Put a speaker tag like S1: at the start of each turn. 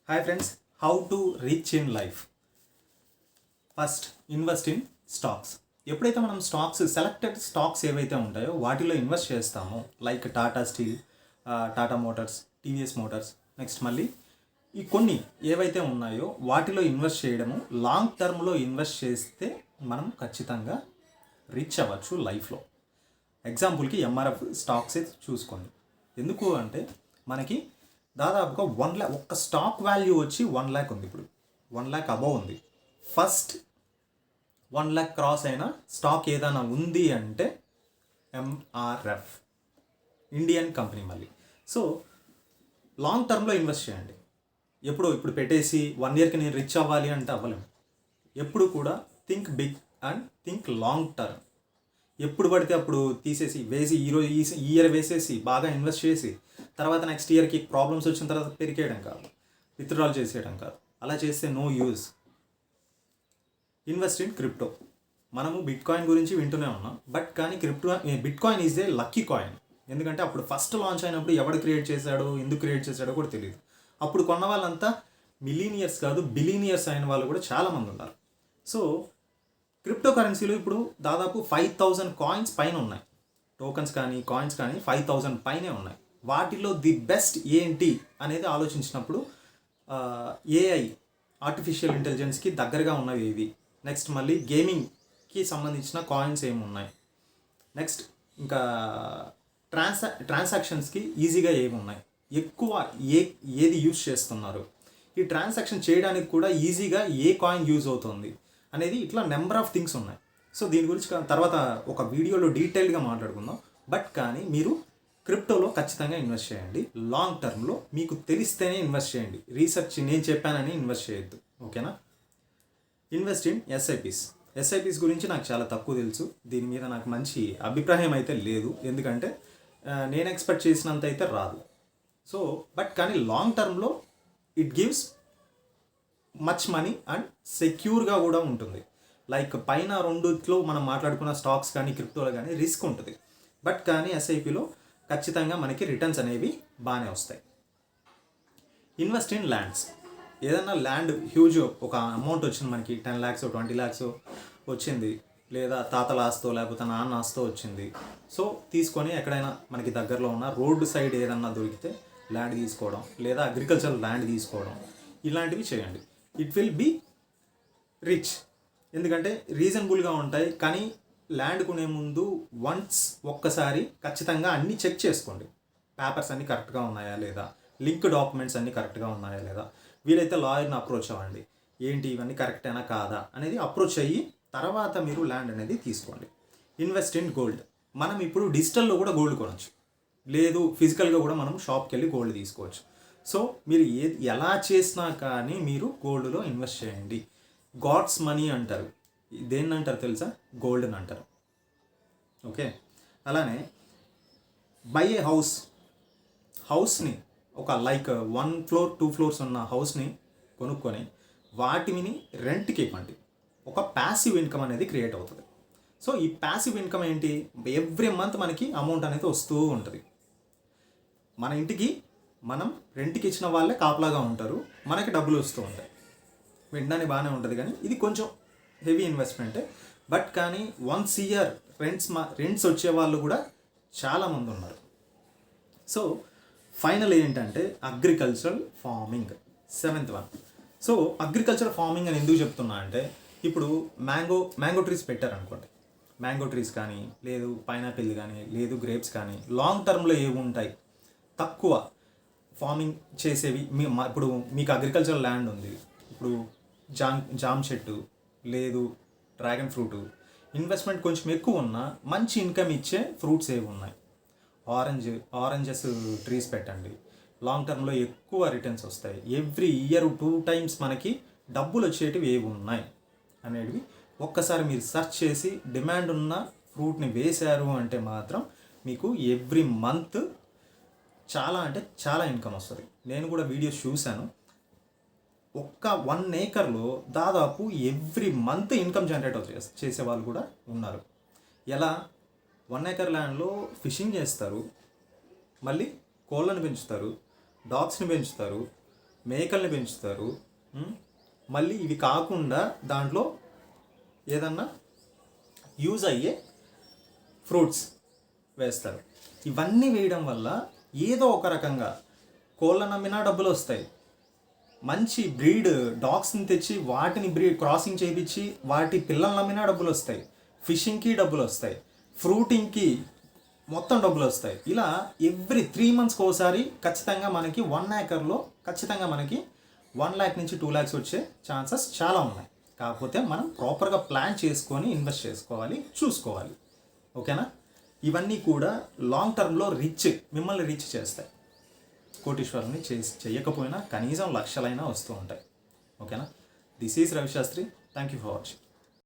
S1: Hi friends, how to reach in life. First invest in stocks. ఎప్పుడైతే మనం selected stocks ఏవైతే ఉంటాయో వాటిలో ఇన్వెస్ట్ చేస్తామో, like Tata steel, Tata Motors, TVS Motors, next మళ్ళీ ఈ కొన్ని ఏవైతే ఉన్నాయో వాటిలో ఇన్వెస్ట్ చేయడము, లాంగ్ టర్మ్లో ఇన్వెస్ట్ చేస్తే మనం ఖచ్చితంగా రిచ్ అవ్వచ్చు లైఫ్లో. ఎగ్జాంపుల్కి ఎంఆర్ఎఫ్ స్టాక్స్ చూసుకోండి. ఎందుకు అంటే మనకి దాదాపుగా 1 lakh, ఒక్క స్టాక్ వాల్యూ వచ్చి 1 lakh ఉంది. ఇప్పుడు 1 lakh అబవ్ ఉంది. ఫస్ట్ 1 lakh క్రాస్ అయిన స్టాక్ ఏదైనా ఉంది అంటే ఎంఆర్ఎఫ్, ఇండియన్ కంపెనీ. మళ్ళీ సో లాంగ్ టర్మ్లో ఇన్వెస్ట్ చేయండి. ఇప్పుడు పెట్టేసి 1 yearకి నేను రిచ్ అవ్వాలి అంటే అవ్వలేము. ఎప్పుడు కూడా think big and think long term. ఎప్పుడు పడితే అప్పుడు తీసేసి ఈరోజు ఈ ఇయర్ వేసేసి బాగా ఇన్వెస్ట్ చేసి తర్వాత నెక్స్ట్ ఇయర్కి ప్రాబ్లమ్స్ వచ్చిన తర్వాత పెరికేయడం కాదు, విత్డ్రాల్ చేసేయడం కాదు. అలా చేస్తే no use. Invest in crypto. మనము బిట్ కాయిన్ గురించి వింటూనే ఉన్నాం, బట్ కానీ bitcoin is a lucky coin. ఎందుకంటే అప్పుడు ఫస్ట్ లాంచ్ అయినప్పుడు ఎవడు క్రియేట్ చేశాడో, ఎందుకు క్రియేట్ చేశాడో కూడా తెలియదు. అప్పుడు కొన్న వాళ్ళంతా మిలీనియర్స్ కాదు, బిలీనియర్స్ అయిన వాళ్ళు కూడా చాలామంది ఉన్నారు. సో క్రిప్టో కరెన్సీలో ఇప్పుడు దాదాపు 5,000 కాయిన్స్ పైన ఉన్నాయి. టోకన్స్ కానీ కాయిన్స్ కానీ 5,000 పైనే ఉన్నాయి. వాటిలో ది బెస్ట్ ఏంటి అనేది ఆలోచించినప్పుడు ఏఐ, ఆర్టిఫిషియల్ ఇంటెలిజెన్స్కి దగ్గరగా ఉన్నవి ఇవి. నెక్స్ట్ మళ్ళీ గేమింగ్కి సంబంధించిన కాయిన్స్ ఏమి ఉన్నాయి. నెక్స్ట్ ఇంకా ట్రాన్సాక్షన్స్కి ఈజీగా ఏమి ఉన్నాయి, ఎక్కువ ఏది యూజ్ చేస్తున్నారు, ఈ ట్రాన్సాక్షన్ చేయడానికి కూడా ఈజీగా ఏ కాయిన్ యూజ్ అవుతుంది అనేది, ఇట్లా నెంబర్ ఆఫ్ థింగ్స్ ఉన్నాయి. సో దీని గురించి తర్వాత ఒక వీడియోలో డీటెయిల్గా మాట్లాడుకుందాం. బట్ కానీ మీరు క్రిప్టోలో ఖచ్చితంగా ఇన్వెస్ట్ చేయండి. లాంగ్ టర్మ్లో మీకు తెలిస్తేనే ఇన్వెస్ట్ చేయండి. రీసెర్చ్ నేను చెప్పానని ఇన్వెస్ట్ చేయొద్దు, ఓకేనా? ఇన్వెస్ట్ ఇన్ ఎస్ఐపిస్ గురించి నాకు చాలా తక్కువ తెలుసు. దీని మీద నాకు మంచి అభిప్రాయం అయితే లేదు, ఎందుకంటే నేను ఎక్స్పెక్ట్ చేసినంత అయితే రాదు. సో బట్ కానీ లాంగ్ టర్మ్లో it gives much money and సెక్యూర్గా కూడా ఉంటుంది. లైక్ పైన రెండులో మనం మాట్లాడుకున్న స్టాక్స్ కానీ క్రిప్టోలో కానీ రిస్క్ ఉంటుంది, బట్ కానీ ఎస్ఐపిలో ఖచ్చితంగా మనకి రిటర్న్స్ అనేవి బాగానే వస్తాయి. Invest in lands. ఏదన్నా ల్యాండ్ హ్యూజ్ ఒక అమౌంట్ వచ్చింది మనకి, 10 lakhs 20 lakhs వచ్చింది, లేదా తాతల ఆస్తో లేకపోతే నాన్న ఆస్తో వచ్చింది. సో తీసుకొని ఎక్కడైనా మనకి దగ్గరలో ఉన్న రోడ్డు సైడ్ ఏదన్నా దొరికితే ల్యాండ్ తీసుకోవడం, లేదా అగ్రికల్చర్ ల్యాండ్ తీసుకోవడం, ఇలాంటివి చేయండి. It will be rich. ఎందుకంటే రీజనబుల్గా ఉంటాయి. కానీ ల్యాండ్ కొనే ముందు ఒక్కసారి ఖచ్చితంగా అన్నీ చెక్ చేసుకోండి. పేపర్స్ అన్నీ కరెక్ట్గా ఉన్నాయా లేదా, లింక్ డాక్యుమెంట్స్ అన్నీ కరెక్ట్గా ఉన్నాయా లేదా. వీలైతే లాయర్ని అప్రోచ్ అవ్వండి, ఏంటి ఇవన్నీ కరెక్టేనా కాదా అనేది అప్రోచ్ అయ్యి తర్వాత మీరు ల్యాండ్ అనేది తీసుకోండి. Invest in gold. మనం ఇప్పుడు డిజిటల్లో కూడా గోల్డ్ కొనవచ్చు, లేదు ఫిజికల్గా కూడా మనం షాప్కి వెళ్ళి గోల్డ్ తీసుకోవచ్చు. సో మీరు ఎలా చేసినా కానీ మీరు గోల్డ్లో ఇన్వెస్ట్ చేయండి. గాడ్స్ మనీ అంటారు. దేన్ని అంటారు తెలుసా? గోల్డ్ని అంటారు, ఓకే? అలానే బై ఏ హౌస్ని ఒక లైక్ 1 floor 2 floors ఉన్న హౌస్ని కొనుక్కొని వాటిని రెంట్కి ఇవ్వండి. ఒక ప్యాసివ్ ఇన్కమ్ అనేది క్రియేట్ అవుతుంది. సో ఈ ప్యాసివ్ ఇన్కమ్ ఏంటి? ఎవ్రీ మంత్ మనకి అమౌంట్ అనేది వస్తూ ఉంటుంది. మన ఇంటికి మనం రెంట్కి ఇచ్చిన వాళ్ళే కాపలాగా ఉంటారు, మనకి డబ్బులు వస్తూ ఉంటాయి. వినడానికి బాగానే ఉంటుంది, కానీ ఇది కొంచెం హెవీ ఇన్వెస్ట్మెంటే. బట్ కానీ వన్స్ ఇయర్ రెంట్స్ వచ్చే వాళ్ళు కూడా చాలామంది ఉన్నారు. సో ఫైనల్ ఏంటంటే agricultural farming, 7th one. So agricultural farming అని ఎందుకు చెప్తున్నా అంటే, ఇప్పుడు మ్యాంగో ట్రీస్ పెట్టారనుకోండి, మ్యాంగో ట్రీస్ కానీ, లేదు పైనాపిల్ కానీ, లేదు గ్రేప్స్ కానీ, లాంగ్ టర్మ్లో ఏవి ఉంటాయి తక్కువ ఫార్మింగ్ చేసేవి. ఇప్పుడు మీకు అగ్రికల్చరల్ ల్యాండ్ ఉంది, ఇప్పుడు జామ్ చెట్టు, లేదు డ్రాగన్ ఫ్రూట్, ఇన్వెస్ట్మెంట్ కొంచెం ఎక్కువ ఉన్నా మంచి ఇన్కమ్ ఇచ్చే ఫ్రూట్స్ ఏవి ఉన్నాయి? ఆరెంజెస్ ట్రీస్ పెట్టండి. లాంగ్ టర్మ్లో ఎక్కువ రిటర్న్స్ వస్తాయి. ఎవ్రీ ఇయర్ 2 times మనకి డబ్బులు వచ్చేటివి ఏవి ఉన్నాయి అనేవి ఒక్కసారి మీరు సెర్చ్ చేసి డిమాండ్ ఉన్న ఫ్రూట్ని వేశారు అంటే మాత్రం మీకు ఎవ్రీ మంత్ చాలా అంటే చాలా ఇన్కమ్ వస్తుంది. నేను కూడా వీడియోస్ చూశాను. ఒక్క 1 acreలో దాదాపు ఎవ్రీ మంత్ ఇన్కమ్ జనరేట్ చేసే వాళ్ళు కూడా ఉన్నారు. ఎలా? 1 acre ల్యాండ్లో ఫిషింగ్ చేస్తారు, మళ్ళీ కోళ్ళను పెంచుతారు, డాగ్స్ని పెంచుతారు, మేకల్ని పెంచుతారు, మళ్ళీ ఇవి కాకుండా దాంట్లో ఏదన్నా యూజ్ అయ్యే ఫ్రూట్స్ వేస్తారు. ఇవన్నీ వేయడం వల్ల ఏదో ఒక రకంగా కోళ్ళను అమ్మినా డబ్బులు వస్తాయి, మంచి బ్రీడ్ డాగ్స్ని తెచ్చి వాటిని క్రాసింగ్ చేయించి వాటి పిల్లల్ని అమ్మినా డబ్బులు వస్తాయి, ఫిషింగ్కి డబ్బులు వస్తాయి, ఫ్రూటింగ్కి మొత్తం డబ్బులు వస్తాయి. ఇలా ఎవ్రీ 3 monthsకి ఒకసారి ఖచ్చితంగా మనకి 1 acreలో ఖచ్చితంగా మనకి 1 lakh నుంచి 2 lakhs వచ్చే ఛాన్సెస్ చాలా ఉన్నాయి. కాకపోతే మనం ప్రాపర్గా ప్లాన్ చేసుకొని ఇన్వెస్ట్ చేసుకోవాలి, చూసుకోవాలి. ఓకేనా? ఇవన్నీ కూడా లాంగ్ టర్మ్లో మిమ్మల్ని రిచ్ చేస్తాయి. కోటీశ్వరుని చేయకపోయినా కనీసం లక్షలైనా వస్తూ ఉంటాయి. ఓకేనా? This is Ravi Shastri. Thank you for watching.